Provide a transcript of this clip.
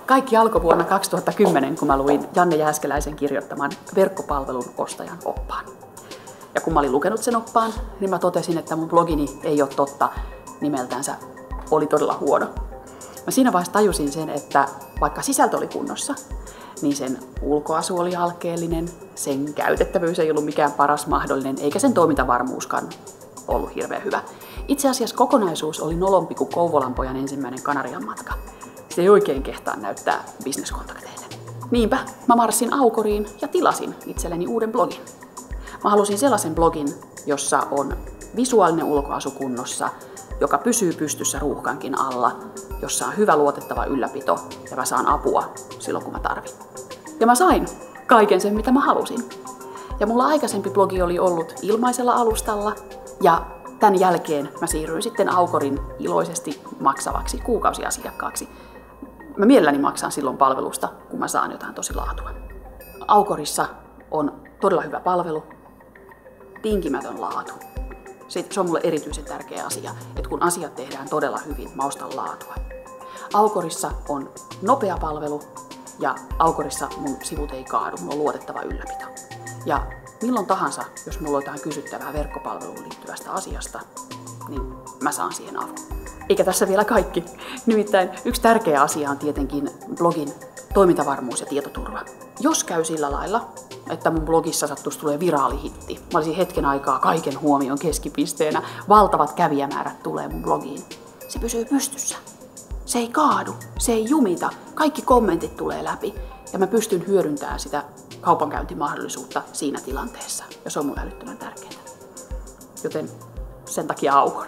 Kaikki alkoi vuonna 2010, kun mä luin Janne Jääskeläisen kirjoittaman verkkopalvelun ostajan oppaan. Ja kun mä olin lukenut sen oppaan, niin mä totesin, että mun blogini ei ole totta nimeltänsä oli todella huono. Mä siinä vaiheessa tajusin sen, että vaikka sisältö oli kunnossa, niin sen ulkoasu oli alkeellinen, sen käytettävyys ei ollut mikään paras mahdollinen, eikä sen toimintavarmuuskaan ollut hirveän hyvä. Itse asiassa kokonaisuus oli nolompi kuin Kouvolan pojan ensimmäinen Kanarian matka. Sitä ei oikein kehtaa näyttää bisneskontakteille. Niinpä mä marssin Aukoriin ja tilasin itselleni uuden blogin. Mä halusin sellaisen blogin, jossa on visuaalinen ulkoasu kunnossa, joka pysyy pystyssä ruuhkankin alla, jossa on hyvä luotettava ylläpito ja mä saan apua silloin kun mä tarvin. Ja mä sain kaiken sen mitä mä halusin. Ja mulla aikaisempi blogi oli ollut ilmaisella alustalla ja tämän jälkeen mä siirryin sitten Aukorin iloisesti maksavaksi kuukausiasiakkaaksi. Mä mielelläni maksan silloin palvelusta, kun mä saan jotain tosi laatua. Aukorissa on todella hyvä palvelu, tinkimätön laatu. Se on mulle erityisen tärkeä asia, että kun asiat tehdään todella hyvin, mä ostan laatua. Aukorissa on nopea palvelu ja Aukorissa mun sivut ei kaadu, mulla on luotettava ylläpito. Ja milloin tahansa, jos mulla on jotain kysyttävää verkkopalveluun liittyvästä asiasta, niin mä saan siihen avun. Eikä tässä vielä kaikki. Nimittäin yksi tärkeä asia on tietenkin blogin toimintavarmuus ja tietoturva. Jos käy sillä lailla, että mun blogissa sattuisi tulee viraalihitti, mä olisin hetken aikaa kaiken huomion keskipisteenä, valtavat kävijämäärät tulee mun blogiin, se pysyy pystyssä. Se ei kaadu, se ei jumita, kaikki kommentit tulee läpi ja mä pystyn hyödyntämään sitä kaupankäyntimahdollisuutta siinä tilanteessa ja se on mun älyttömän tärkeää. Joten sen takia Aukor.